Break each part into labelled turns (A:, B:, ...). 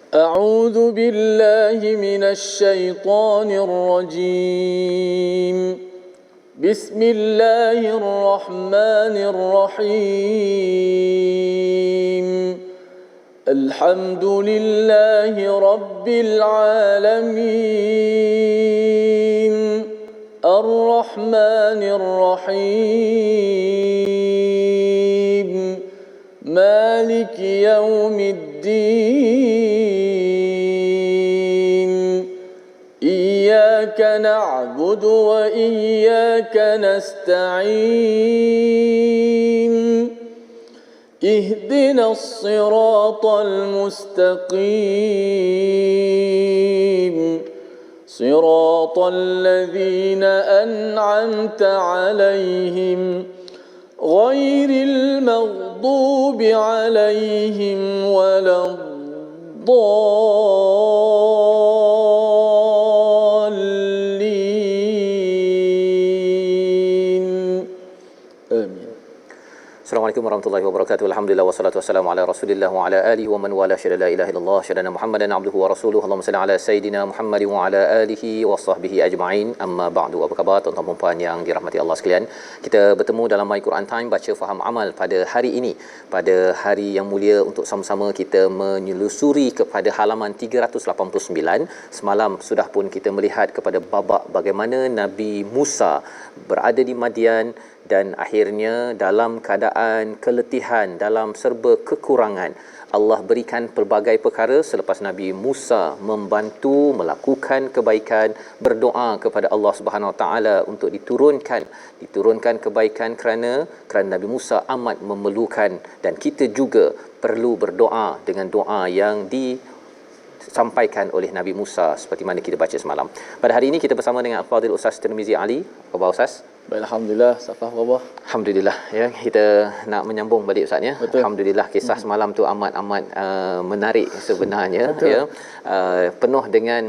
A: أعوذ بالله من الشيطان الرجيم. بسم الله الرحمن الرحيم. الحمد لله رب العالمين. الرحمن الرحيم. مالك يوم الدين. إياك نعبد وإياك نستعين. اهدنا الصراط المستقيم صراط الذين أنعمت عليهم غير المغضوب عليهم ولا الضالين. آمين.
B: Assalamualaikum warahmatullahi wabarakatuh. Alhamdulillah wassalatu wassalamu ala Rasulillah wa ala alihi wa man wala syada la ilaha illallah syadana Muhammadan abduhu wa rasuluhu. Allahumma salli ala sayidina Muhammad wa ala alihi wa sahbihi ajma'in. Amma ba'du. Apa khabar tuan-tuan dan puan yang dirahmati Allah sekalian? Kita bertemu dalam My Quran Time baca faham amal pada hari ini, pada hari yang mulia, untuk sama-sama kita menyelusuri kepada halaman 389. Semalam sudah pun kita melihat kepada babak bagaimana Nabi Musa berada di Madian dan akhirnya dalam keadaan keletihan, dalam serba kekurangan, Allah berikan pelbagai perkara selepas Nabi Musa membantu melakukan kebaikan, berdoa kepada Allah Subhanahu Wa Taala untuk diturunkan kebaikan kerana Nabi Musa amat memerlukan, dan kita juga perlu berdoa dengan doa yang disampaikan oleh Nabi Musa seperti mana kita baca semalam. Pada hari ini kita bersama dengan Al-Fadhil Ustaz Tirmizi Ali. Apa khabar Ustaz?
A: Baik, alhamdulillah. Safah khabar?
B: Alhamdulillah, ya, kita nak menyambung balik Ustaz, ya.
A: Betul.
B: Alhamdulillah, kisah semalam tu amat menarik sebenarnya.
A: Betul.
B: Ya, penuh dengan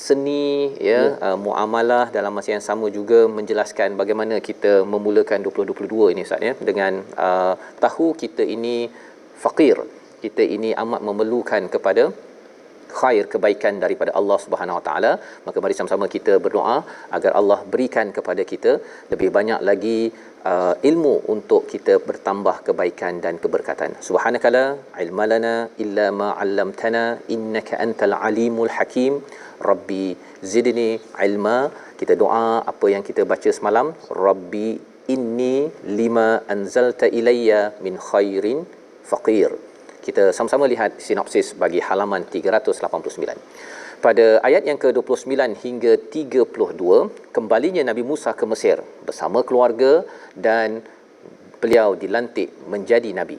B: seni, ya, muamalah, dalam masa yang sama juga menjelaskan bagaimana kita memulakan 2022 ini Ustaz, ya, dengan tahu kita ini fakir, kita ini amat memerlukan kepada khair, kebaikan daripada Allah Subhanahu Wa Taala. Maka mari sama-sama kita berdoa agar Allah berikan kepada kita lebih banyak lagi ilmu untuk kita bertambah kebaikan dan keberkatan. Subhanakala ilmalana illa ma 'allamtana innaka antal alimul hakim. Rabbi zidni ilma. Kita doa apa yang kita baca semalam, Rabbi inni lima anzalta ilayya min khairin faqir. Kita sama-sama lihat sinopsis bagi halaman 389. Pada ayat yang ke-29 hingga 32, kembalinya Nabi Musa ke Mesir bersama keluarga dan beliau dilantik menjadi nabi.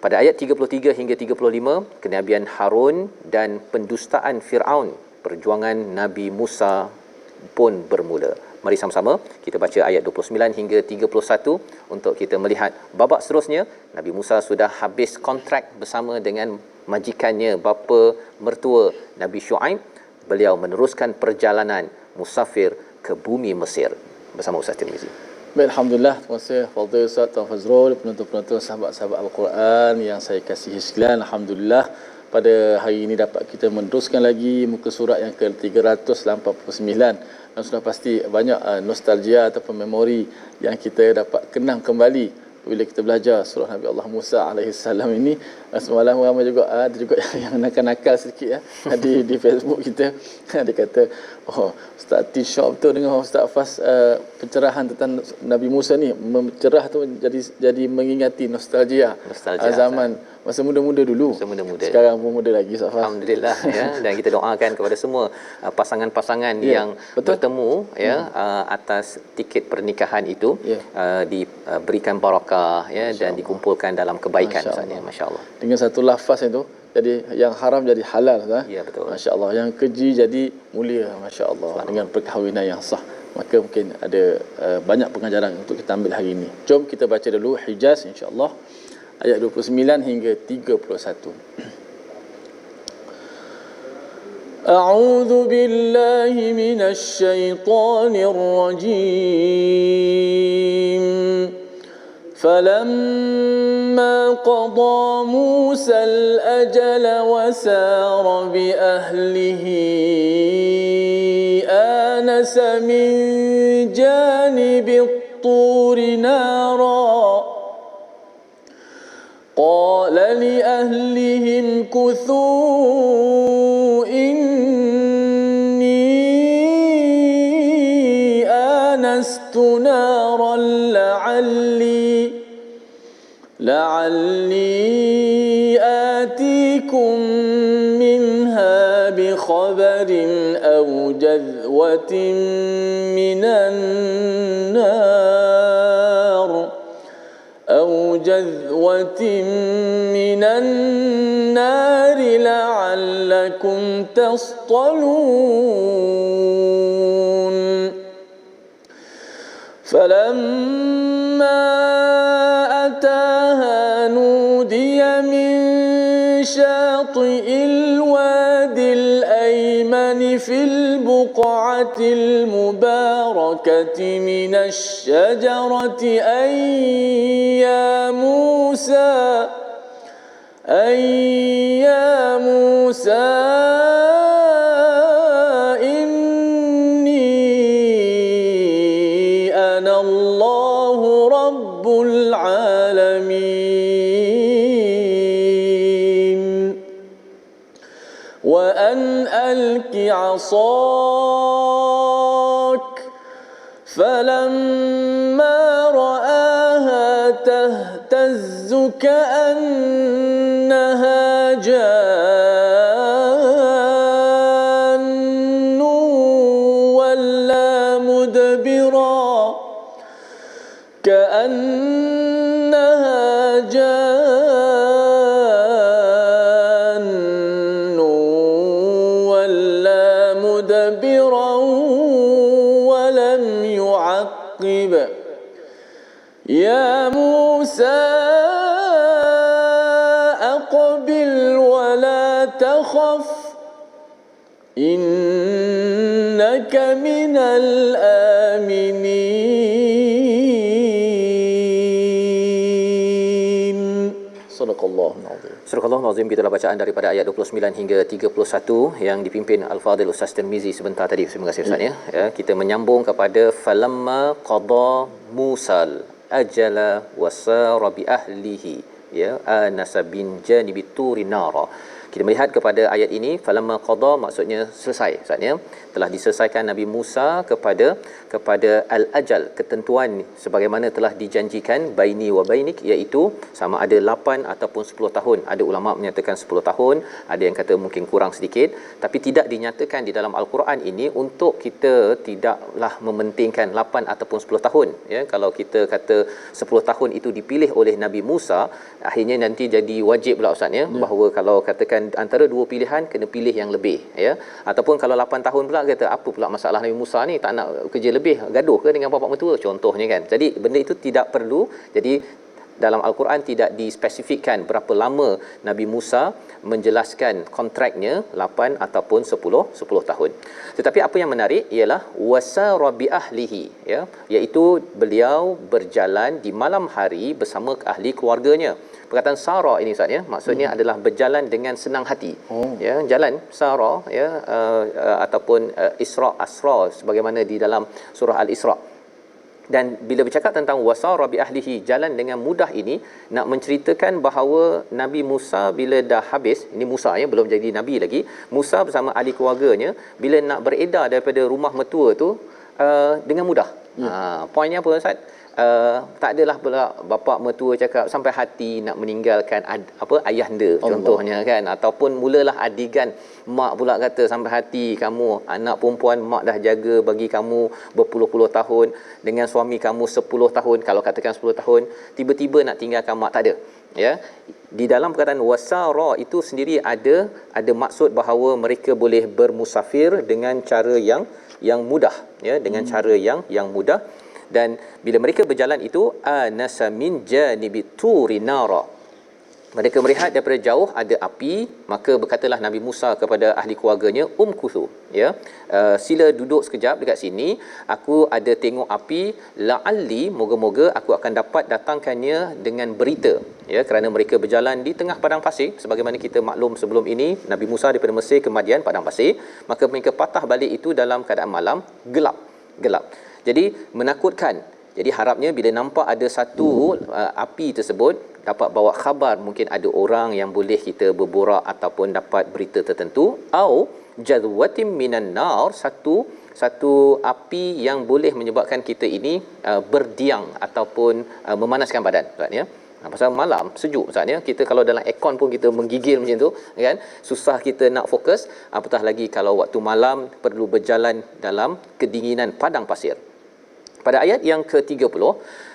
B: Pada ayat 33 hingga 35, kenabian Harun dan pendustaan Firaun, perjuangan Nabi Musa pun bermula. Mari sama-sama kita baca ayat 29 hingga 31 untuk kita melihat babak seterusnya. Nabi Musa sudah habis kontrak bersama dengan majikannya, bapa mertua Nabi Shu'aib. Beliau meneruskan perjalanan musafir ke bumi Mesir bersama Ustaz Tirmizi.
A: Baik, alhamdulillah. Terima kasih Fadhil Ustaz Tuan Fazrul, penonton-penonton, sahabat-sahabat Al-Quran yang saya kasihi sekalian. Alhamdulillah, pada hari ini dapat kita meneruskan lagi muka surat yang ke-389. Dan sudah pasti banyak nostalgia ataupun memori yang kita dapat kenang kembali bila kita belajar surah Nabi Allah Musa alaihi salam ini. Semalam ramai juga ada juga yang nakal-nakal sikit, ya, di Facebook kita. Dia kata, oh, Ustaz T-Shop tu dengan Ustaz Fas pencerahan tentang Nabi Musa ni mencerah tu jadi mengingati nostalgia zaman masa muda-muda dulu. Masa muda-muda. Sekarang pun muda lagi, Ustaz Fas.
B: Alhamdulillah, ya. Dan kita doakan kepada semua pasangan-pasangan yang bertemu, ya, atas tiket pernikahan itu, diberikan barakah, ya, dan dikumpulkan dalam kebaikan. Masya-Allah.
A: Dengan satu lafaz itu, jadi yang haram jadi halal,
B: ya, betul.
A: Masya-Allah. Yang keji jadi mulia, masya-Allah, dengan perkahwinan yang sah. Maka mungkin ada banyak pengajaran untuk kita ambil hari ini. Jom kita baca dulu Hijaz, insya-Allah, ayat 29 hingga 31. A'udzu billahi minasy syaithanir rajim. فلما قضى موسى الأجل وسار بأهله آنس من جانب الطور نارا قال لأهلهم كثوا إني آنست نارا لعلي آتيكم منها بخبر أو جذوة من النار لعلكم تصطلون فلما أتاها نودي من شاطئ الوادي الأيمن في البقعة المباركة من الشجرة أي يا موسى إني أنا الله رب العالمين وأن ألق عصاك فلما رآها تهتز كأنها جان ولا مدبرا ولم يعقب يا موسى أقبل ولا تخف إنك من الآمنين صدق الله العظيم.
B: Surah Al-Azim, gitulah bacaan daripada ayat 29 hingga 31 yang dipimpin Al-Fadhil Ustaz Tirmizi sebentar tadi. Terima kasih Ustaz ya. Kita menyambung kepada falamma qada Musal ajala wasara bi ahlihi ya anasa bin janibi turi nara. Kita melihat kepada ayat ini falamma qada maksudnya selesai Ustaz ya. Telah diselesaikan Nabi Musa kepada al-ajal, ketentuan sebagaimana telah dijanjikan baini wa bainik, iaitu sama ada 8 ataupun 10 tahun. Ada ulama menyatakan 10 tahun, ada yang kata mungkin kurang sedikit, tapi tidak dinyatakan di dalam al-Quran ini untuk kita tidaklah mementingkan 8 ataupun 10 tahun ya. Kalau kita kata 10 tahun itu dipilih oleh Nabi Musa, akhirnya nanti jadi wajib pula Ustaz ya, bahawa kalau katakan antara dua pilihan kena pilih yang lebih ya. Ataupun kalau 8 tahun pula kata apa pula masalah Nabi Musa ni tak nak kerja lebih, gaduh ke dengan bapa mertua contohnya kan. Jadi benda itu tidak perlu. Jadi dalam al-Quran tidak dispesifikkan berapa lama Nabi Musa menjelaskan kontraknya 8 ataupun 10 tahun. Tetapi apa yang menarik ialah wasara bi ahlihi ya, iaitu beliau berjalan di malam hari bersama ahli keluarganya. Perkataan sara ini Ustaz ya, maksudnya adalah berjalan dengan senang hati. Ya, jalan sara ya, ataupun Isra Asra sebagaimana di dalam surah Al-Isra. Dan bila bercakap tentang wasara bi ahlihi, jalan dengan mudah, ini nak menceritakan bahawa Nabi Musa bila dah habis, ini Musa ya, belum jadi nabi lagi, Musa bersama ahli keluarganya bila nak beredar daripada rumah mertua tu dengan mudah. Poinnya apa Ustaz? Tak adalah pula bapa mertua cakap sampai hati nak meninggalkan ayahanda contohnya kan, ataupun mulalah adigan mak pula kata sampai hati kamu anak perempuan mak dah jaga bagi kamu berpuluh-puluh tahun, dengan suami kamu 10 tahun, kalau katakan 10 tahun tiba-tiba nak tinggalkan mak, tak ada ya. Di dalam perkataan wasara itu sendiri ada maksud bahawa mereka boleh bermusafir dengan cara yang mudah ya, dengan cara yang mudah. Dan bila mereka berjalan itu anasa min janibi turi nara, Mereka melihat daripada jauh ada api, maka berkatalah Nabi Musa kepada ahli keluarganya, umkuthu, ya, sila duduk sekejap dekat sini, aku ada tengok api, la'alli, moga-moga aku akan dapat datangkannya dengan berita, ya, kerana mereka berjalan di tengah padang pasir. Sebagaimana kita maklum sebelum ini, Nabi Musa daripada Mesir ke Madian padang pasir, maka mereka patah balik itu dalam keadaan malam, gelap. Jadi menakutkan. Jadi harapnya bila nampak ada satu api tersebut, dapat bawa khabar, mungkin ada orang yang boleh kita berborak ataupun dapat berita tertentu, au jadwatim minan nar, satu api yang boleh menyebabkan kita ini berdiang ataupun memanaskan badan, Ustaz, ya. Pasal malam sejuk, Ustaz, ya. Kita kalau dalam aircon pun kita menggigil macam tu, kan, susah kita nak fokus, apatah lagi kalau waktu malam perlu berjalan dalam kedinginan padang pasir. Pada ayat yang ke-30,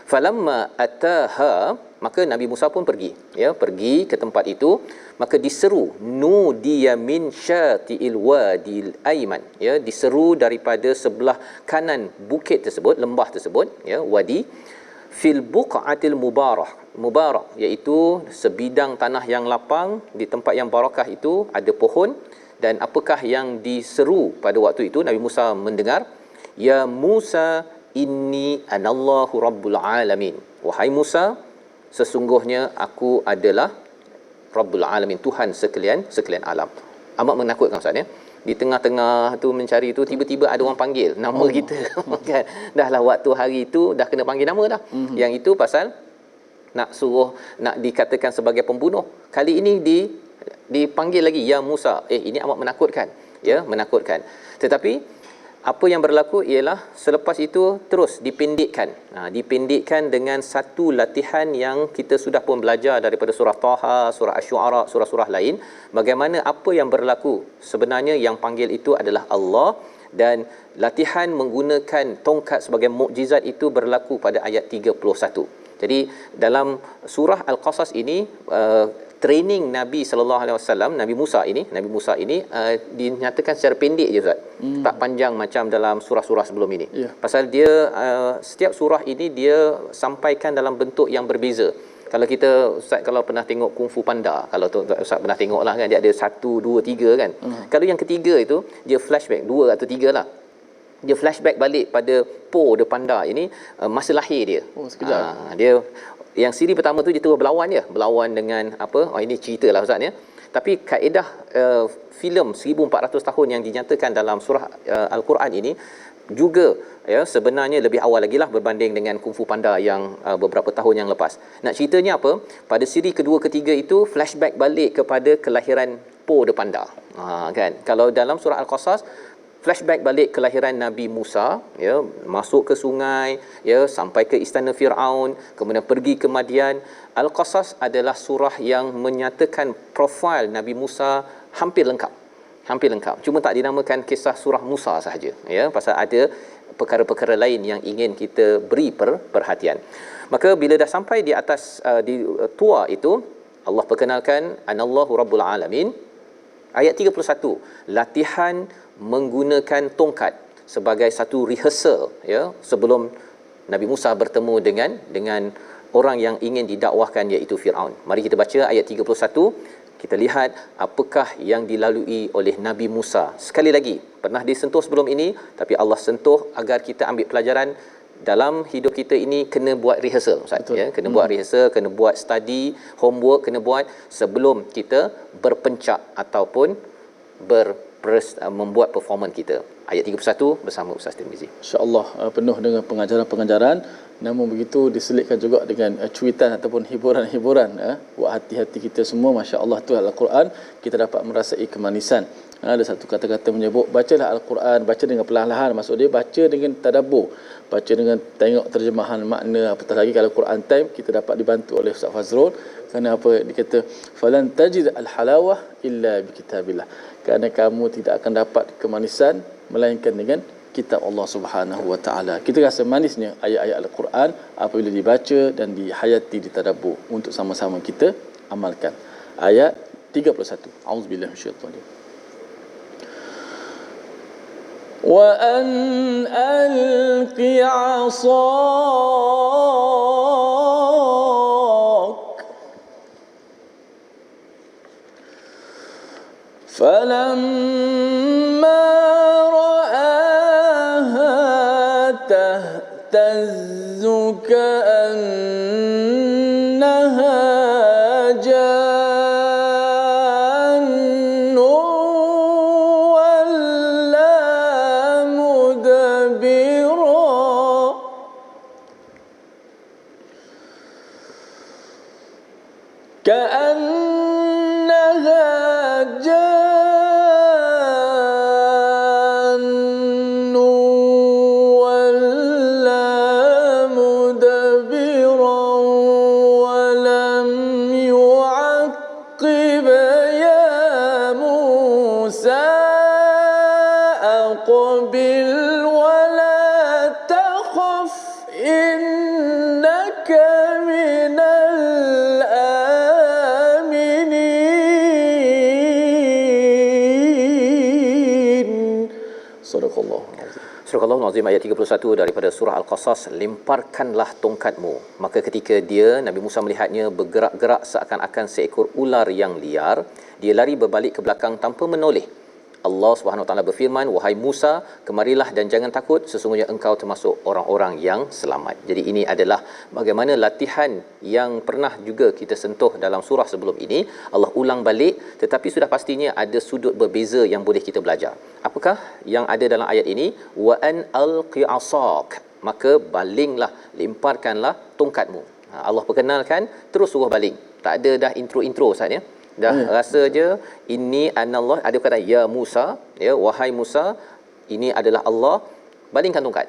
B: falamma ataha, maka Nabi Musa pun pergi, ya, pergi ke tempat itu, maka diseru, nudiya min syati'il wadil aiman, ya, diseru daripada sebelah kanan bukit tersebut, lembah tersebut, ya, wadi, fil buqatil mubarak, iaitu sebidang tanah yang lapang, di tempat yang barakah itu ada pohon. Dan apakah yang diseru pada waktu itu? Nabi Musa mendengar, ya Musa inni anallahu rabbul alamin, wahai Musa, sesungguhnya aku adalah Rabbul Alamin, Tuhan sekalian alam. Amat menakutkan, Ustaz, ya. Di tengah-tengah tu mencari tu, tiba-tiba ada orang panggil nama kita. Kan? Dahlah waktu hari itu dah kena panggil nama dah. Yang itu pasal nak suruh, nak dikatakan sebagai pembunuh. Kali ini dipanggil lagi, ya Musa. Ini amat menakutkan, ya, menakutkan. Tetapi apa yang berlaku ialah selepas itu terus dipendekkan dengan satu latihan yang kita sudah pun belajar daripada surah Taha, surah Asy-Syu'ara, surah-surah lain, bagaimana apa yang berlaku sebenarnya. Yang panggil itu adalah Allah, dan latihan menggunakan tongkat sebagai mukjizat itu berlaku pada ayat 31. Jadi dalam surah Al-Qasas ini, training Nabi sallallahu alaihi wasallam, Nabi Musa ini dinyatakan secara pendek je, Ustaz. Tak panjang macam dalam surah-surah sebelum ini. Pasal dia setiap surah ini dia sampaikan dalam bentuk yang berbeza. Kalau kita, Ustaz, kalau pernah tengok Kung Fu Panda, kalau Ustaz pernah tengoklah, kan, dia ada 1 2 3, kan. Kalau yang ketiga itu dia flashback 2 atau 3 lah. Dia flashback balik pada Po de Panda ini, masa lahir dia.
A: Sekejap.
B: Dia yang siri pertama tu dia terus berlawan dengan apa? Ini cerita lah, Ustaz, ya. Tapi kaedah filem 1400 tahun yang dinyatakan dalam surah Al-Quran ini juga, ya, sebenarnya lebih awal lagi lah berbanding dengan Kung Fu Panda yang beberapa tahun yang lepas. Nak ceritanya apa? Pada siri kedua ketiga itu flashback balik kepada kelahiran Po de Panda. Kan? Kalau dalam surah Al-Qasas flashback balik kelahiran Nabi Musa, ya, masuk ke sungai, ya, sampai ke istana Firaun, kemudian pergi ke Madian. Al-Qasas adalah surah yang menyatakan profil Nabi Musa hampir lengkap. Cuma tak dinamakan kisah surah Musa sahaja, ya, pasal ada perkara-perkara lain yang ingin kita beri perhatian. Maka bila dah sampai di atas di tua itu, Allah perkenalkan anallahu rabbul alamin. Ayat 31, latihan menggunakan tongkat sebagai satu rehearsal, ya, sebelum Nabi Musa bertemu dengan orang yang ingin didakwahkan, iaitu Firaun. Mari kita baca ayat 31. Kita lihat apakah yang dilalui oleh Nabi Musa. Sekali lagi, pernah disentuh sebelum ini, tapi Allah sentuh agar kita ambil pelajaran. Dalam hidup kita ini kena buat rehearsal, Ustaz, ya, kena buat rehearsal, kena buat study, homework kena buat sebelum kita berpencak ataupun membuat performance kita. Ayat 31 bersama Ustaz Tirmizi.
A: InsyaAllah penuh dengan pengajaran-pengajaran, namun begitu diselitkan juga dengan cuitan ataupun hiburan-hiburan, buat hati-hati kita semua. Masya-Allah, tu Al-Quran kita dapat merasai kemanisan. Ada satu kata-kata menyebut, bacalah Al-Quran, baca dengan perlahan-lahan. Maksud dia baca dengan tadabbur, baca dengan tengok terjemahan makna. Apatah lagi kalau Quran time, kita dapat dibantu oleh Ustaz Fazrul. Kerana apa? Dia kata falan tajid al-halawah illa bi kitabillah. Kerana kamu tidak akan dapat kemanisan melainkan dengan kitab Allah Subhanahu wa taala. Kita rasa manisnya ayat-ayat Al-Quran apabila dibaca dan dihayati, ditadabbur, untuk sama-sama kita amalkan. Ayat 31. Auzubillahi minasyaitanir rajim. Wa an alqi 'asak. فلما رآها تهتز كأنها جان ولا مدبرا كأنها جان ولا مدبرا ولم يعقب يا موسى أقبل ولا تخف إنك من الآمنين. صدق الله العظيم.
B: Surah Al-Azim ayat 31 daripada surah Al-Qasas, lemparkanlah tongkatmu. Maka ketika dia Nabi Musa melihatnya bergerak-gerak seakan-akan seekor ular yang liar, dia lari berbalik ke belakang tanpa menoleh. Allah Subhanahu Wa Taala berfirman, wahai Musa, kemarilah dan jangan takut, sesungguhnya engkau termasuk orang-orang yang selamat. Jadi ini adalah bagaimana latihan yang pernah juga kita sentuh dalam surah sebelum ini. Allah ulang balik, tetapi sudah pastinya ada sudut berbeza yang boleh kita belajar. Apakah yang ada dalam ayat ini? Wa an alqi asak, maka balinglah, lemparkanlah tongkatmu. Allah perkenalkan, terus suruh baling. Tak ada dah intro Ustaz ya. Dah rasa je ini anallah, ada kata ya Musa, ya wahai Musa, ini adalah Allah, balingkan tongkat.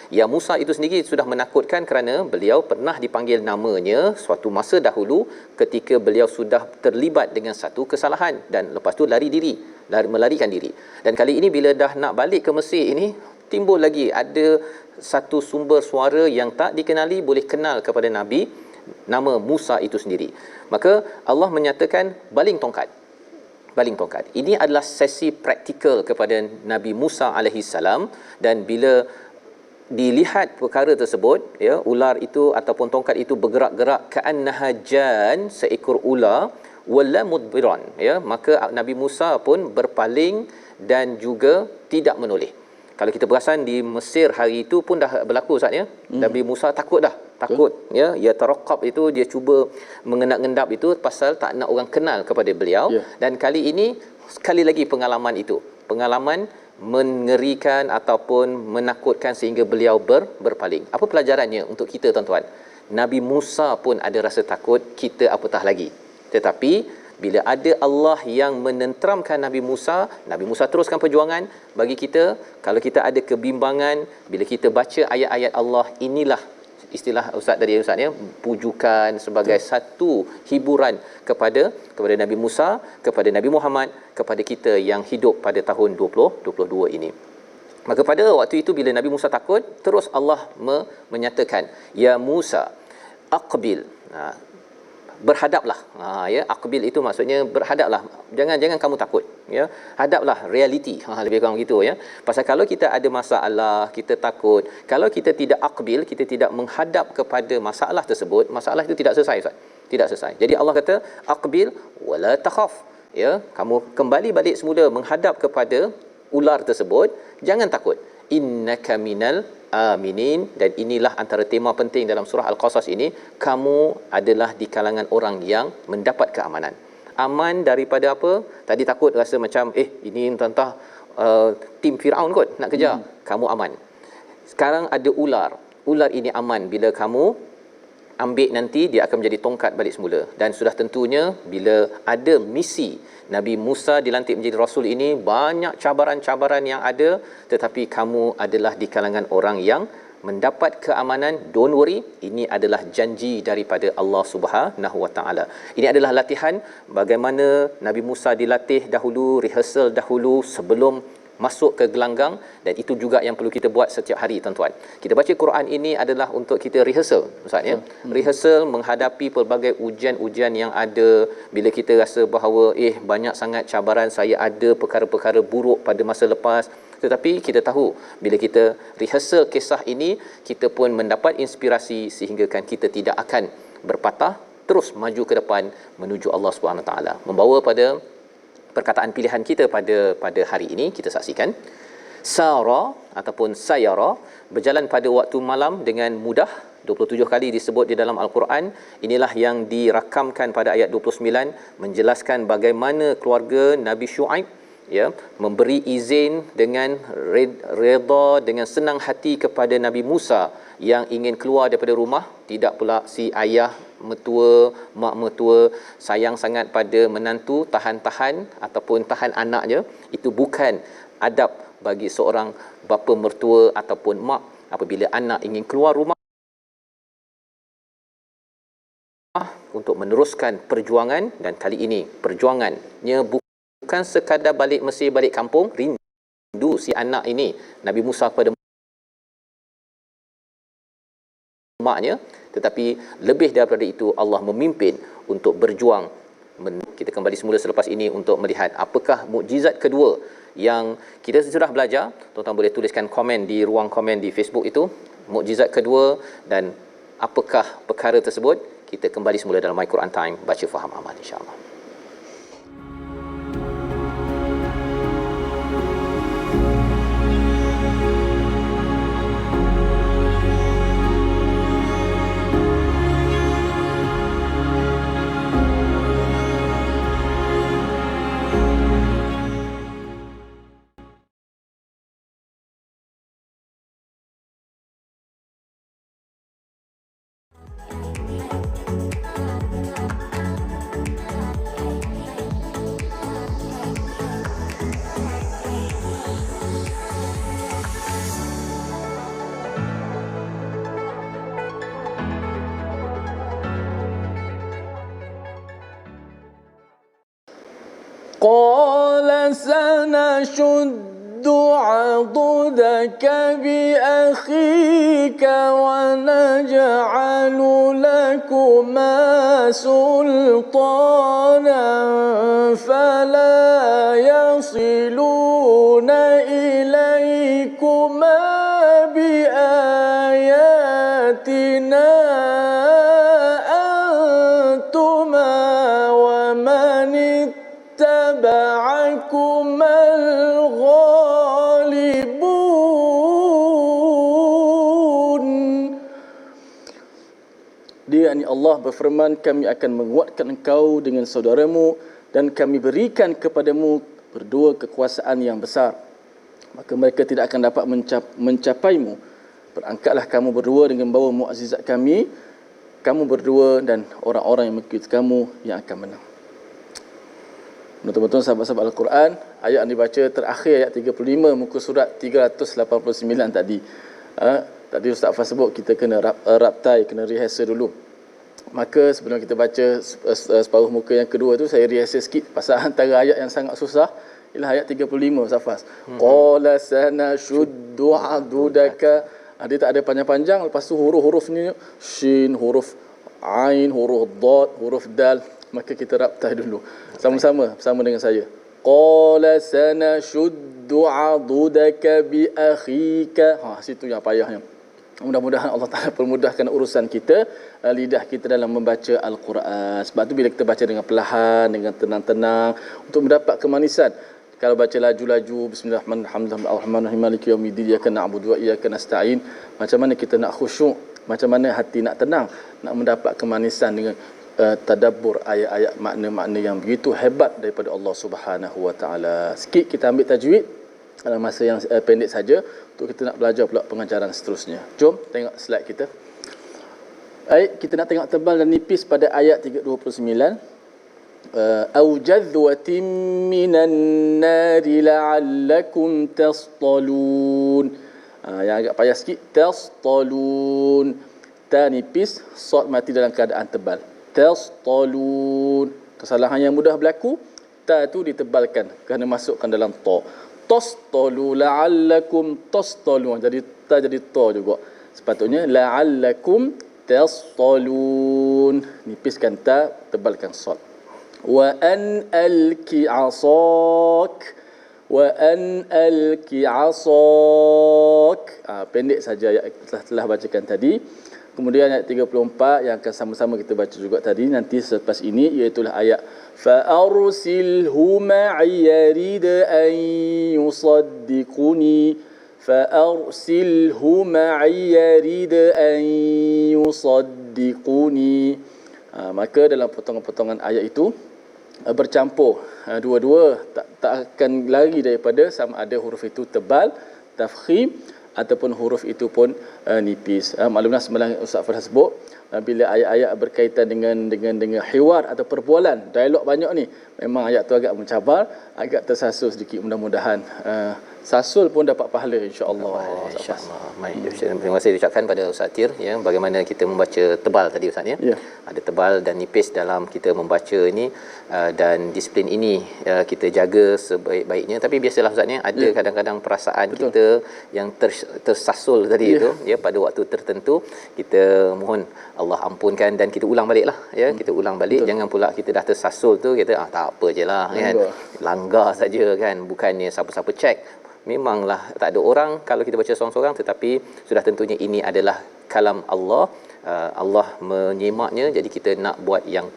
B: Ya Musa itu sendiri sudah menakutkan kerana beliau pernah dipanggil namanya suatu masa dahulu ketika beliau sudah terlibat dengan satu kesalahan dan lepas tu melarikan diri. Dan kali ini bila dah nak balik ke Mesir ini, timbul lagi ada satu sumber suara yang tak dikenali boleh kenal kepada Nabi, nama Musa itu sendiri. Maka Allah menyatakan baling tongkat. Ini adalah sesi praktikal kepada Nabi Musa alaihi salam, dan bila dilihat perkara tersebut, ya, ular itu ataupun tongkat itu bergerak-gerak ka'annaha jan, seekor ular, wala mudbiran, ya, maka Nabi Musa pun berpaling dan juga tidak menoleh. Kalau kita perasan di Mesir hari itu pun dah berlaku Ustaz ya. Nabi Musa takut ya, ya taraqab itu dia cuba mengendap-endap itu pasal tak nak orang kenal kepada beliau. Dan kali ini sekali lagi pengalaman mengerikan ataupun menakutkan sehingga beliau berpaling. Apa pelajarannya untuk kita tuan-tuan? Nabi Musa pun ada rasa takut, kita apatah lagi. Tetapi bila ada Allah yang menenteramkan Nabi Musa teruskan perjuangan. Bagi kita, kalau kita ada kebimbangan, bila kita baca ayat-ayat Allah, inilah istilah Ustaz tadi Ustaz ya, pujukan sebagai satu hiburan kepada Nabi Musa, kepada Nabi Muhammad, kepada kita yang hidup pada tahun 2022 ini. Maka pada waktu itu bila Nabi Musa takut, terus Allah menyatakan, ya Musa aqbil, berhadaplah. Ya, aqbil itu maksudnya berhadaplah, jangan kamu takut, ya, hadaplah realiti, lebih kurang gitu ya. Pasal kalau kita ada masalah, kita takut, kalau kita tidak aqbil, kita tidak menghadap kepada masalah tersebut, masalah itu tidak selesai Ustaz, tidak selesai. Jadi Allah kata aqbil wala takhaf, ya, kamu kembali balik semula menghadap kepada ular tersebut, jangan takut, innaka minal aminin. Dan inilah antara tema penting dalam surah Al-Qasas ini, kamu adalah di kalangan orang yang mendapat keamanan. Aman daripada apa? Tadi takut rasa macam ini entah tim Firaun kot nak kejar. Kamu aman. Sekarang ada ular ini aman. Bila kamu ambil nanti, dia akan menjadi tongkat balik semula. Dan sudah tentunya bila ada misi Nabi Musa dilantik menjadi Rasul ini, banyak cabaran-cabaran yang ada, tetapi kamu adalah di kalangan orang yang mendapat keamanan. Don't worry, ini adalah janji daripada Allah Subhanahu Wa Taala. Ini adalah latihan bagaimana Nabi Musa dilatih dahulu, rehearsal dahulu sebelum masuk ke gelanggang, dan itu juga yang perlu kita buat setiap hari tuan-tuan. Kita baca Quran ini adalah untuk kita rehearsal Ustaz ya. Rehearsal menghadapi pelbagai ujian-ujian yang ada. Bila kita rasa bahawa banyak sangat cabaran, saya ada perkara-perkara buruk pada masa lepas, tetapi kita tahu bila kita rehearsal kisah ini, kita pun mendapat inspirasi sehinggakan kita tidak akan berpatah, terus maju ke depan menuju Allah Subhanahu Wa Taala, membawa pada perkataan pilihan kita pada hari ini kita saksikan. Sara ataupun sayara, berjalan pada waktu malam dengan mudah, 27 kali disebut di dalam al-Quran. Inilah yang dirakamkan pada ayat 29 menjelaskan bagaimana keluarga Nabi Syuaib memberi izin dengan redha, dengan senang hati kepada Nabi Musa yang ingin keluar daripada rumah. Tidak pula si ayah mertua, mak mertua sayang sangat pada menantu, tahan-tahan ataupun tahan anaknya. Itu bukan adab bagi seorang bapa mertua ataupun mak apabila anak ingin keluar rumah untuk meneruskan perjuangan. Dan kali ini perjuangannya bukan sekadar balik Mesir, balik kampung, rindu si anak ini Nabi Musa kepada maknya, tetapi lebih daripada itu Allah memimpin untuk berjuang. Kita kembali semula selepas ini untuk melihat apakah mukjizat kedua yang kita sudah belajar. Tuan-tuan boleh tuliskan komen di ruang komen di Facebook itu, mukjizat kedua dan apakah perkara tersebut. Kita kembali semula dalam My Quran Time, baca faham amal, insya-Allah.
A: قال سنشد عضدك بأخيك ونجعل لكما سلطانا فلا يصلون إليكما بآياتنا أنتما ومن اتبعكما الغالبون. Dia yakni Allah berfirman, kami akan menguatkan engkau dengan saudaramu dan kami berikan kepadamu berdua kekuasaan yang besar, maka mereka tidak akan dapat mencapaimu. Berangkatlah kamu berdua dengan bawa mukjizat kami, kamu berdua dan orang-orang yang mengikuti kamu yang akan menang. Teman-teman sahabat-sahabat Al-Quran, ayat yang dibaca terakhir ayat 35 muka surat 389 tadi. Tadi Ustaz Fas sebut kita kena raptai, kena rehearsal dulu. Maka sebelum kita baca separuh muka yang kedua tu, saya rehearsal sikit pasal antara ayat yang sangat susah ialah ayat 35 Ustaz Fas. Qala sanashuddu adudaka. Dia tak ada panjang-panjang, lepas tu huruf-huruf ni shin, huruf ain, huruf dad, huruf dal. Maka kita raptai dulu sama-sama bersama dengan saya. Qala sanashuddu adudaka bi akhika. Situ yang payahnya. Mudah-mudahan Allah Taala permudahkan urusan kita, lidah kita dalam membaca Al-Quran. Sebab tu bila kita baca dengan perlahan, dengan tenang-tenang untuk mendapat kemanisan. Kalau baca laju-laju, bismillahirrahmanirrahim, maliki yaumiddin, iyyaka na'budu wa iyyaka nasta'in, macam mana kita nak khusyuk, macam mana hati nak tenang, nak mendapat kemanisan dengan tadabbur ayat-ayat makna-makna yang begitu hebat daripada Allah Subhanahu wa taala. Sikit kita ambil tajwid dalam masa yang pendek saja untuk kita nak belajar pula pengajaran seterusnya. Jom tengok slide kita. Baik, kita nak tengok tebal dan nipis pada ayat 329. Au jadwatin minan nari la'allakum tastalun. Yang agak payah sikit, tastalun. Ta nipis, sad mati dalam keadaan tebal. Tastalun. Kesalahan yang mudah berlaku, ta tu ditebalkan kerana masukkan dalam ta. Tastalu la'allakum tastalun. Jadi ta jadi ta juga. Sepatutnya la'allakum tastalun. Nipiskan ta, tebalkan sad. Wa an alki asak. Wa an alki asak. Pendek saja yang telah bacakan tadi. Kemudian ayat 34 yang akan sama-sama kita baca juga tadi nanti selepas ini, iaitu ayat fa'arsilhu ma'iya rid an yusaddiquni fa'arsilhu ma'iya rid an yusaddiquni. Maka dalam potongan-potongan ayat itu bercampur dua-dua, tak akan lari daripada sama ada huruf itu tebal tafkhim ataupun huruf itu pun nipis. Maklumlah semalam Ustaz Farah sebut bila ayat-ayat berkaitan dengan hiwar atau perbualan, dialog banyak ni, memang ayat tu agak mencabar, agak tersasul sedikit. Mudah-mudahan sasul pun dapat pahala insya-Allah.
B: Insya-Allah. Terima kasih diucapkan pada Ustaz Tir ya, bagaimana kita membaca tebal tadi Ustaz ya.
A: Ya.
B: Ada tebal dan nipis dalam kita membaca ini, dan disiplin ini kita jaga sebaik-baiknya. Tapi biasalah Ustaz ya, ada kadang-kadang perasaan
A: Betul.
B: kita yang tersasul tadi itu ya, pada waktu tertentu kita mohon Allah ampunkan dan kita ulang baliklah ya. Kita ulang balik.
A: Betul.
B: Jangan pula kita dah tersasul tu kita tak apa jelah kan. Langgar saja kan, bukannya siapa-siapa check. Memanglah tak ada orang kalau kita baca seorang-seorang, tetapi sudah tentunya ini adalah kalam Allah. Allah menyimaknya, jadi kita nak buat yang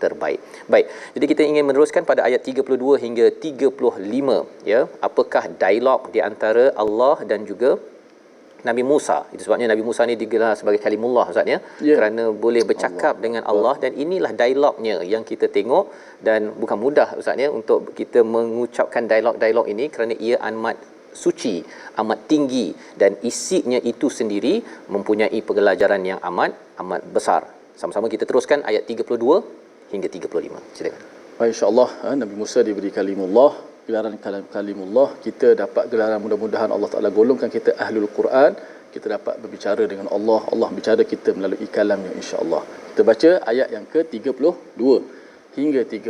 B: terbaik. Baik. Jadi kita ingin meneruskan pada ayat 32 hingga 35 ya. Apakah dialog di antara Allah dan juga Nabi Musa? Itu sebabnya Nabi Musa ni digelar sebagai kalimullah Ustaz ya. Kerana boleh bercakap dengan Allah, dan inilah dialognya yang kita tengok, dan bukan mudah Ustaz ya untuk kita mengucapkan dialog-dialog ini kerana ia amat suci, amat tinggi, dan isinya itu sendiri mempunyai pelajaran yang amat besar. Sama-sama kita teruskan ayat 32 hingga 35. Silakan.
A: Baik, insya-Allah Nabi Musa diberi kalimullah, gelaran kalimullah. Kita dapat gelaran, mudah-mudahan Allah Taala golongkan kita ahlul Quran, kita dapat berbicara dengan Allah, Allah bicara kita melalui kalamnya insya-Allah. Kita baca ayat yang ke-32 hingga 35.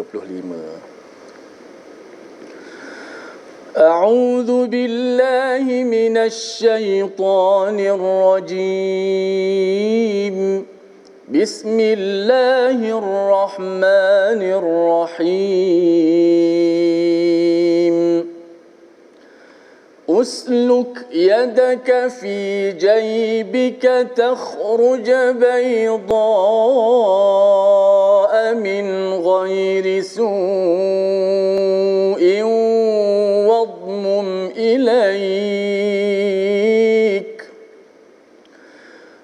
A: A'udzu billahi minasy syaithanir rajim. Bismillahirrahmanirrahim. أسلك يدك في جيبك تخرج بيضاء من غير سوء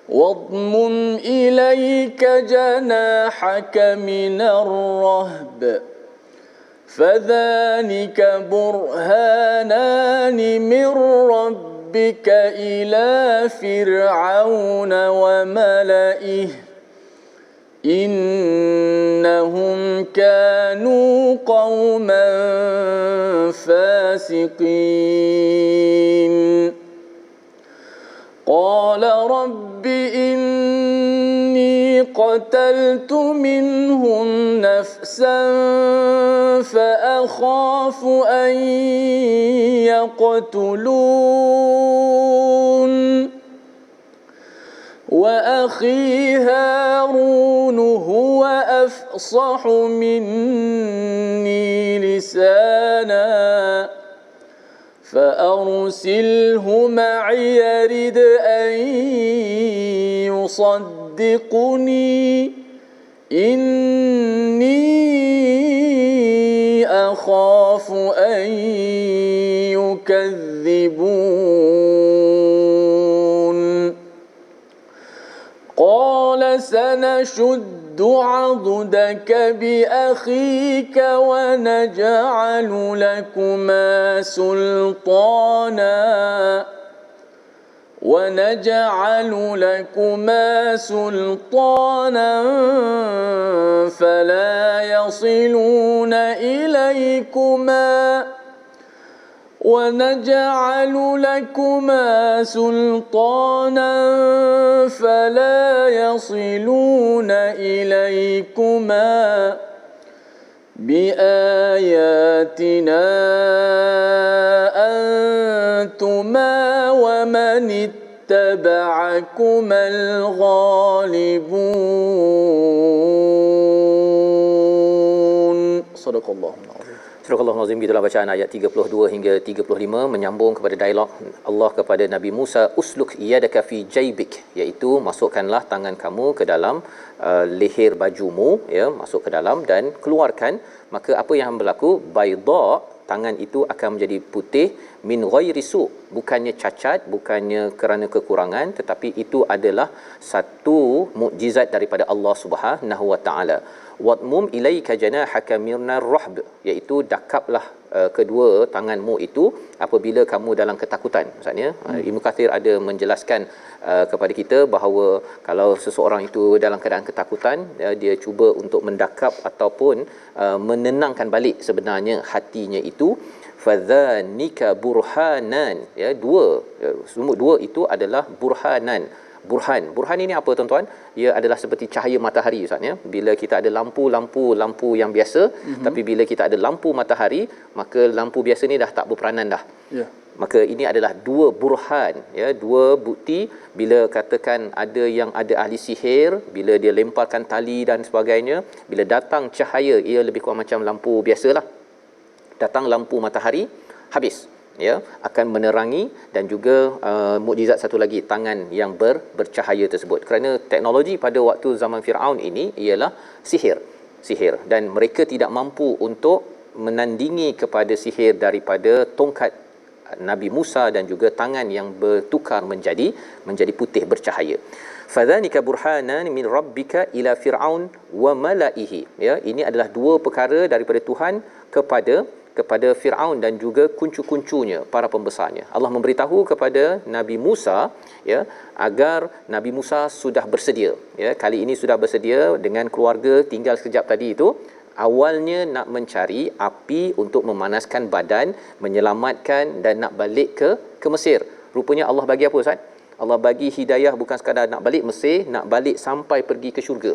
A: واضمم إليك جناحك من الرهب فذلك برهانان من ربك إلى فرعون وملئه إنهم كانوا قوما فاسقين قال رب إني قتلت منهم نفسا فأخاف أن يقتلون وأخي هارون هو أفصح مني لسانا فأرسله معي يرد أن يصدقني إني أخاف أن يكذبون قال سنشد عضدك بأخيك ونجعل لكما سلطانا فلا يصلون إليكما بآياتنا أنتما ومن اتبعكما الغالبون Sadaqallahu.
B: Surah Al-Nazim, gitulah bacaan ayat 32 hingga 35 menyambung kepada dialog Allah kepada Nabi Musa, usluk yadaka fi jaybik, iaitu masukkanlah tangan kamu ke dalam leher bajumu, ya, masuk ke dalam dan keluarkan, maka apa yang berlaku, bayda, tangan itu akan menjadi putih, min ghairi su, bukannya cacat, bukannya kerana kekurangan, tetapi itu adalah satu mukjizat daripada Allah Subhanahu wa taala. Wadmum ilaika janahaka minar rahb, iaitu dakaplah kedua tanganmu itu apabila kamu dalam ketakutan. Maksudnya Ibnu Kathir ada menjelaskan kepada kita bahawa kalau seseorang itu dalam keadaan ketakutan, dia cuba untuk mendakap ataupun menenangkan balik sebenarnya hatinya itu, fadhanika burhanan, ya, dua itu adalah burhanan. Burhan ini apa tuan-tuan? Ia adalah seperti cahaya matahari, Ustaz, ya. Bila kita ada lampu yang biasa, tapi bila kita ada lampu matahari, maka lampu biasa ni dah tak berperanan dah. Ya. Maka ini adalah dua burhan, ya, dua bukti. Bila katakan ada yang ada ahli sihir, bila dia lemparkan tali dan sebagainya, bila datang cahaya, ia lebih kurang macam lampu biasalah. Datang lampu matahari, habis, ya, akan menerangi. Dan juga mukjizat satu lagi, tangan yang bercahaya tersebut, kerana teknologi pada waktu zaman Firaun ini ialah sihir, dan mereka tidak mampu untuk menandingi kepada sihir daripada tongkat Nabi Musa dan juga tangan yang bertukar menjadi putih bercahaya. Fadhanika burhanan min rabbika ila fir'aun wa malaihi, ya, ini adalah dua perkara daripada Tuhan kepada Firaun dan juga kuncu-kuncunya, para pembesarnya. Allah memberitahu kepada Nabi Musa, ya, agar Nabi Musa sudah bersedia, ya, kali ini sudah bersedia dengan keluarga, tinggal sekejap tadi itu. Awalnya nak mencari api untuk memanaskan badan, menyelamatkan dan nak balik ke Mesir. Rupanya Allah bagi apa, Ustaz? Allah bagi hidayah bukan sekadar nak balik Mesir, nak balik sampai pergi ke syurga.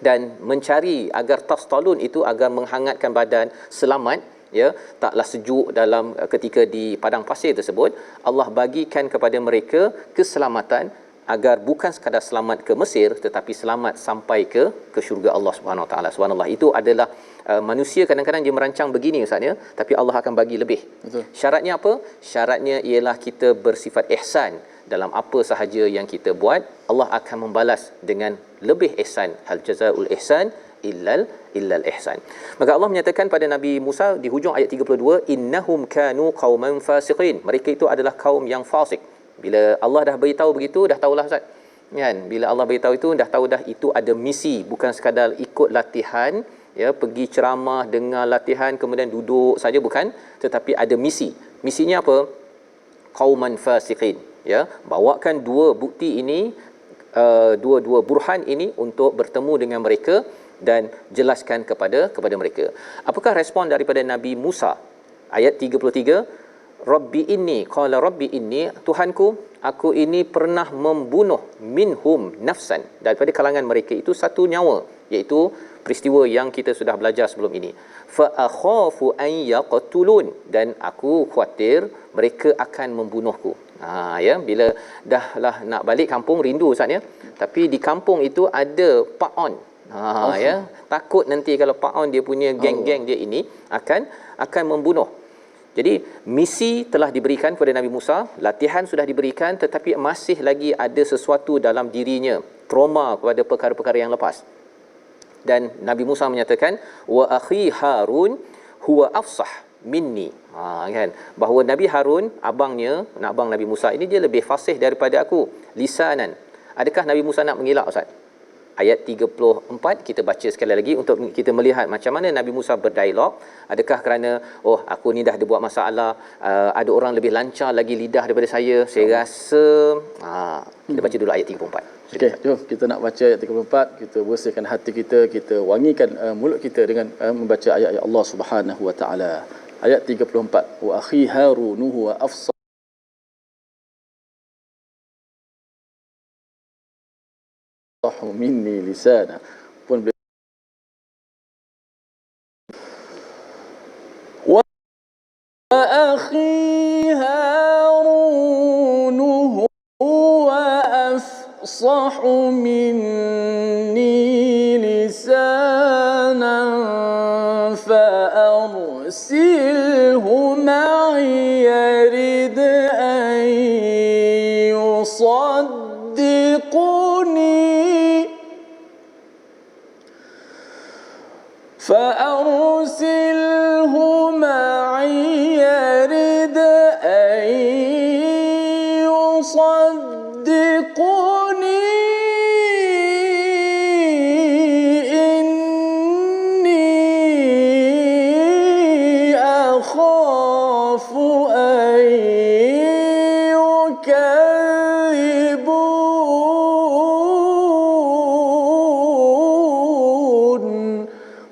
B: Dan mencari agar tastalun itu, agar menghangatkan badan, selamat, ya, taklah sejuk dalam ketika di padang pasir tersebut. Allah bagikan kepada mereka keselamatan, agar bukan sekadar selamat ke Mesir, tetapi selamat sampai ke syurga Allah Subhanahu Wa Taala. Subhanallah, itu adalah manusia kadang-kadang dia merancang begini, Ustaz, ya, tapi Allah akan bagi lebih. Betul. Syaratnya apa? Syaratnya ialah kita bersifat ihsan dalam apa sahaja yang kita buat. Allah akan membalas dengan lebih ihsan. Hal jazaul ihsan illal ihsan. Maka Allah menyatakan pada Nabi Musa di hujung ayat 32, innahum kanu qauman fasiqin, mereka itu adalah kaum yang fasik. Bila Allah dah beritahu begitu, dah tahulah, Ustaz, kan? Bila Allah beritahu itu, dah tahu dah itu ada misi, bukan sekadar ikut latihan, ya, pergi ceramah, dengar latihan kemudian duduk saja, bukan, tetapi ada misi. Misinya apa? Qauman fasiqin, ya, bawakan dua bukti ini, dua burhan ini untuk bertemu dengan mereka dan jelaskan kepada mereka. Apakah respon daripada Nabi Musa? Ayat 33, Rabbi inni, qala Rabbi inni, Tuhanku, aku ini pernah membunuh minhum nafsan, daripada kalangan mereka itu satu nyawa, iaitu peristiwa yang kita sudah belajar sebelum ini. Fa akhafu an yaqtulun, dan aku khawatir mereka akan membunuhku. Ya, bila dahlah nak balik kampung, rindu, Ustaz, ya, tapi di kampung itu ada Pak On. Ya, takut nanti kalau Pak On dia punya geng-geng dia ini akan membunuh. Jadi misi telah diberikan kepada Nabi Musa, latihan sudah diberikan, tetapi masih lagi ada sesuatu dalam dirinya, trauma kepada perkara-perkara yang lepas. Dan Nabi Musa menyatakan, wa akhi Harun huwa afsah minni, kan, bahawa Nabi Harun, abang Nabi Musa ini, dia lebih fasih daripada aku, lisanan. Adakah Nabi Musa nak mengelak, Ustaz? Ayat 34 kita baca sekali lagi untuk kita melihat macam mana Nabi Musa berdialog. Adakah kerana aku ni dah ada buat masalah, ada orang lebih lancar lagi lidah daripada saya rasa. Kita baca dulu ayat 34.
A: Okey, jom kita nak baca ayat 34. Kita bersihkan hati kita, kita wangikan mulut kita dengan membaca ayat-ayat Allah Subhanahu Wa Taala. Ayat 34, wa akhi Harun huwa afsah minni lisana, pun wa akhi Harun huwa afsah minni lisana حسنا فأرسله معي يرد أن يصدقني فأرسله معي يرد أن يصدقني إني أخاف أن يكذبون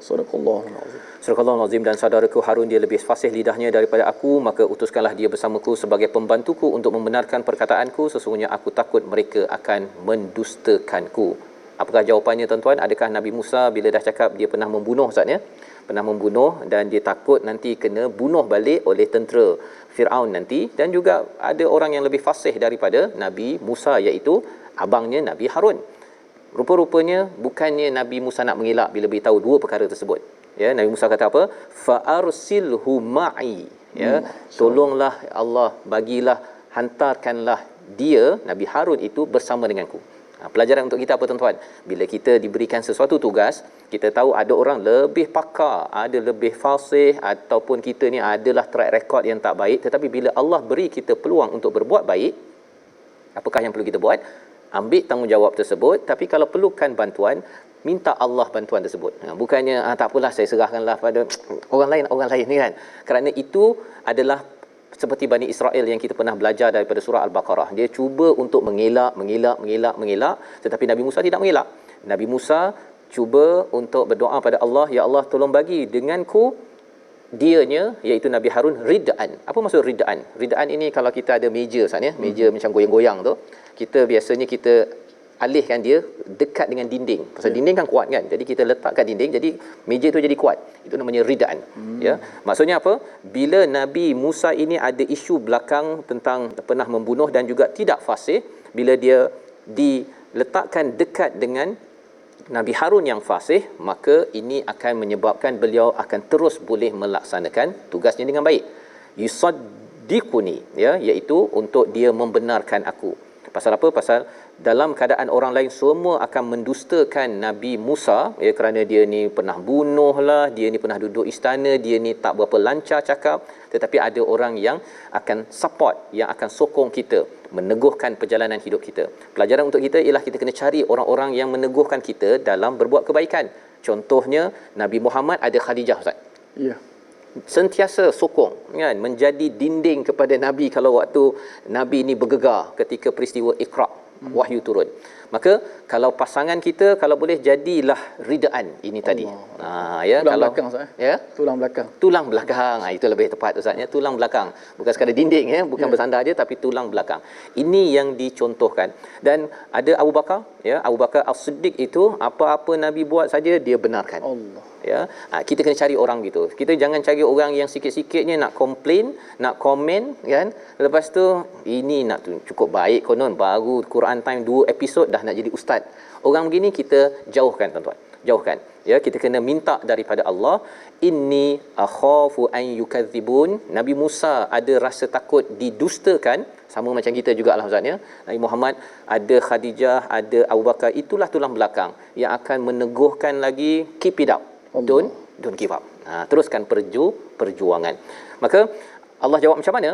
A: صدق الله العظيم.
B: Surah Al-Azim. Dan saudaraku Harun dia lebih fasih lidahnya daripada aku, maka utuskanlah dia bersamaku sebagai pembantuku untuk membenarkan perkataanku, sesungguhnya aku takut mereka akan mendustakanku. Apakah jawapannya tuan-tuan? Adakah Nabi Musa bila dah cakap dia pernah membunuh, Ustaz ya? Pernah membunuh dan dia takut nanti kena bunuh balik oleh tentera Firaun nanti, dan juga ada orang yang lebih fasih daripada Nabi Musa, iaitu abangnya Nabi Harun. Rupa-rupanya bukannya Nabi Musa nak mengelak bila beritahu dua perkara tersebut. Ya, Nabi Musa kata apa? Fa arsilhu ma'i. Ya, tolonglah Allah, bagilah, hantarkanlah dia Nabi Harun itu bersama denganku. Pelajaran untuk kita apa tuan-tuan? Bila kita diberikan sesuatu tugas, kita tahu ada orang lebih pakar, ada lebih fasih, ataupun kita ni adalah track record yang tak baik, tetapi bila Allah beri kita peluang untuk berbuat baik, apakah yang perlu kita buat? Ambil tanggungjawab tersebut. Tapi kalau perlukan bantuan, minta Allah bantuan tersebut. Bukannya tak apalah, saya serahkanlah pada orang lain ni kan. Kerana itu adalah seperti Bani Israel yang kita pernah belajar daripada surah Al-Baqarah. Dia cuba untuk mengelak, tetapi Nabi Musa tidak mengelak. Nabi Musa cuba untuk berdoa pada Allah, ya Allah tolong bagi denganku dianya, iaitu Nabi Harun, rid'an. Apa maksud rid'an? Rid'an ini kalau kita ada meja Ustaz ya, meja macam goyang-goyang tu, kita biasanya kita alihkan dia dekat dengan dinding. Pasal dinding kan kuat kan. Jadi kita letakkan dinding, jadi meja tu jadi kuat. Itu namanya rid'an. Ya. Maksudnya apa? Bila Nabi Musa ini ada isu belakang tentang pernah membunuh dan juga tidak fasih, bila dia diletakkan dekat dengan Nabi Harun yang fasih, maka ini akan menyebabkan beliau akan terus boleh melaksanakan tugasnya dengan baik. Yusaddiquni, ya, iaitu untuk dia membenarkan aku. Pasal apa? Pasal dalam keadaan orang lain semua akan mendustakan Nabi Musa, ya, kerana dia ni pernah bunuh lah, dia ni pernah duduk istana, dia ni tak berapa lancar cakap, tetapi ada orang yang akan support, yang akan sokong kita, meneguhkan perjalanan hidup kita. Pelajaran untuk kita ialah kita kena cari orang-orang yang meneguhkan kita dalam berbuat kebaikan. Contohnya Nabi Muhammad ada Khadijah, Ustaz.
A: Ya.
B: Sentiasa sokong kan, menjadi dinding kepada Nabi kalau waktu Nabi ini bergegar ketika peristiwa Iqra, wahyu turun. Maka kalau pasangan kita kalau boleh jadilah ridaan ini tadi. Ya,
A: tulang
B: kalau
A: belakang Ustaz.
B: Ya,
A: Tulang belakang.
B: itu lebih tepat Ustaz ya, tulang belakang. Bukan sekadar dinding ya, bukan bersandar aja, tapi tulang belakang. Ini yang dicontohkan. Dan ada Abu Bakar, ya, Abu Bakar As-Siddiq itu apa-apa Nabi buat saja dia benarkan.
A: Allah.
B: Ya, kita kena cari orang gitu. Kita jangan cari orang yang sikit-sikitnya nak komplain, nak komen kan. Lepas tu ini nak cukup baik konon, baru Quran Time 2 episod dah nak jadi ustaz. Orang begini kita jauhkan tuan-tuan. Jauhkan. Ya, kita kena minta daripada Allah, inni akhafu an yukadzibun. Nabi Musa ada rasa takut didustakan, sama macam kita jugalah Ustaz ya. Nabi Muhammad ada Khadijah, ada Abu Bakar, itulah tulang belakang yang akan meneguhkan lagi, keep it up. Don't give up. Teruskan perjuangan. Maka Allah jawab macam mana?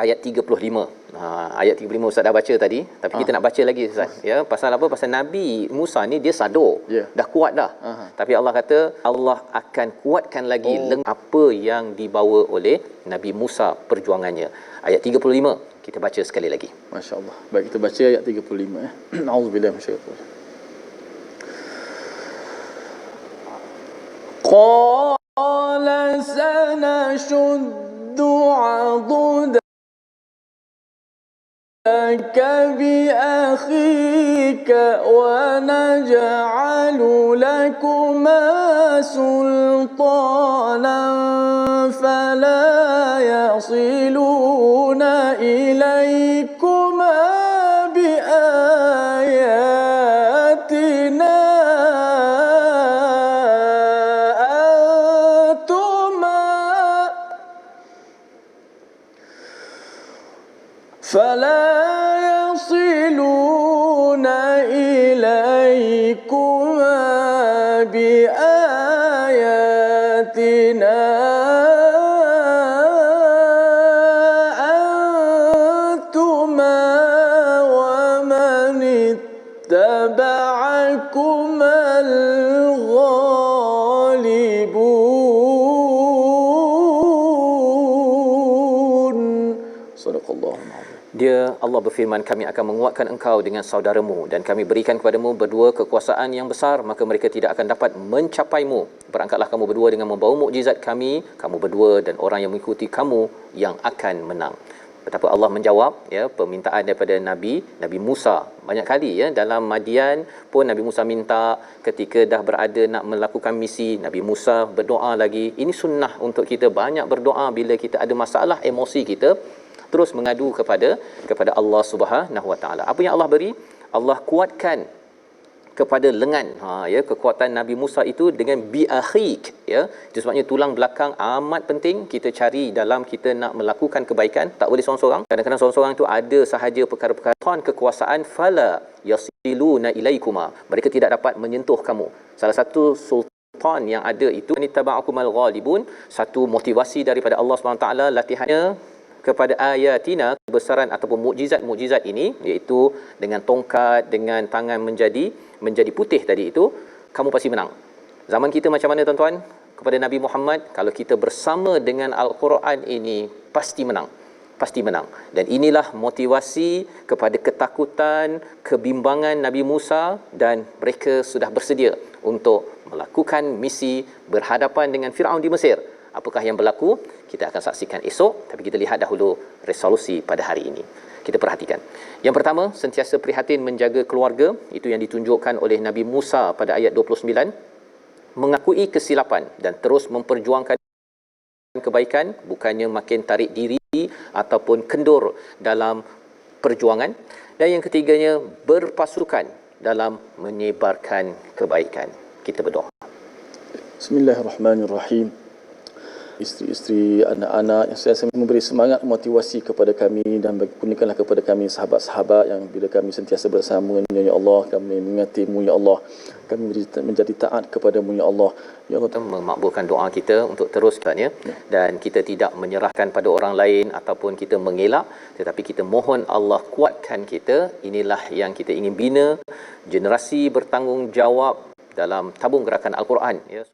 B: Ayat 35. Ayat 35 Ustaz dah baca tadi, tapi kita nak baca lagi Ustaz. Ya, pasal apa? Pasal Nabi Musa ni dia sadar. Dah kuat dah. Tapi Allah kata Allah akan kuatkan lagi apa yang dibawa oleh Nabi Musa perjuangannya. Ayat 35 kita baca sekali lagi.
A: Masya-Allah. Baik, kita baca ayat 35 ya. Auzubillahi minasyaitanir rajim. قال سنشد عضدك بأخيك ونجعل لكما سلطانا فلا يصلون إليكما بآياتنا فلا يصلون إليكما بآياتنا أنتما ومن اتبعكما الغالبون. صدق الله العظيم.
B: Dia Allah berfirman, kami akan menguatkan engkau dengan saudaramu dan kami berikan kepadamu berdua kekuasaan yang besar, maka mereka tidak akan dapat mencapaimu. Berangkatlah kamu berdua dengan membawa mukjizat kami, kamu berdua dan orang yang mengikuti kamu yang akan menang. Betapa Allah menjawab ya permintaan daripada Nabi Musa. Banyak kali ya dalam Madian pun Nabi Musa minta, ketika dah berada nak melakukan misi, Nabi Musa berdoa lagi. Ini sunnah untuk kita banyak berdoa bila kita ada masalah emosi kita, terus mengadu kepada Allah Subhanahu Wa Taala. Apa yang Allah beri? Allah kuatkan kepada lengan kekuatan Nabi Musa itu dengan bi akhik ya. Itu sebabnya tulang belakang amat penting kita cari dalam kita nak melakukan kebaikan. Tak boleh seorang-seorang. Kadang-kadang seorang-seorang itu ada sahaja perkara-perkara kekuasaan, fala yasiluna ilaikuma, mereka tidak dapat menyentuh kamu. Salah satu sultan yang ada itu anittaba'akumal ghalibun, satu motivasi daripada Allah SWT latihannya kepada ayatina, kebesaran ataupun mukjizat ini, iaitu dengan tongkat, dengan tangan menjadi putih tadi itu, kamu pasti menang. Zaman kita macam mana tuan-tuan? Kepada Nabi Muhammad, kalau kita bersama dengan Al-Quran ini, pasti menang. Dan inilah motivasi kepada ketakutan, kebimbangan Nabi Musa, dan mereka sudah bersedia untuk melakukan misi berhadapan dengan Firaun di Mesir. Apakah yang berlaku? Kita akan saksikan esok, tapi kita lihat dahulu resolusi pada hari ini. Kita perhatikan. Yang pertama, sentiasa prihatin menjaga keluarga, itu yang ditunjukkan oleh Nabi Musa pada ayat 29. Mengakui kesilapan dan terus memperjuangkan kebaikan, bukannya makin tarik diri ataupun kendur dalam perjuangan. Dan yang ketiganya, berpasukan dalam menyebarkan kebaikan. Kita berdoa.
A: Bismillahirrahmanirrahim. Isteri-isteri, anak-anak yang saya memberi semangat, motivasi kepada kami, dan kurniakanlah kepada kami sahabat-sahabat yang bila kami sentiasa bersama-Nya ya Allah, kami mengingati-Mu ya Allah, kami menjadi taat kepada-Mu ya Allah. Ya Allah,
B: memakbulkan doa kita untuk terus ya. Dan kita tidak menyerahkan pada orang lain ataupun kita mengelak, tetapi kita mohon Allah kuatkan kita. Inilah yang kita ingin bina, generasi bertanggungjawab dalam tabung gerakan Al-Quran ya.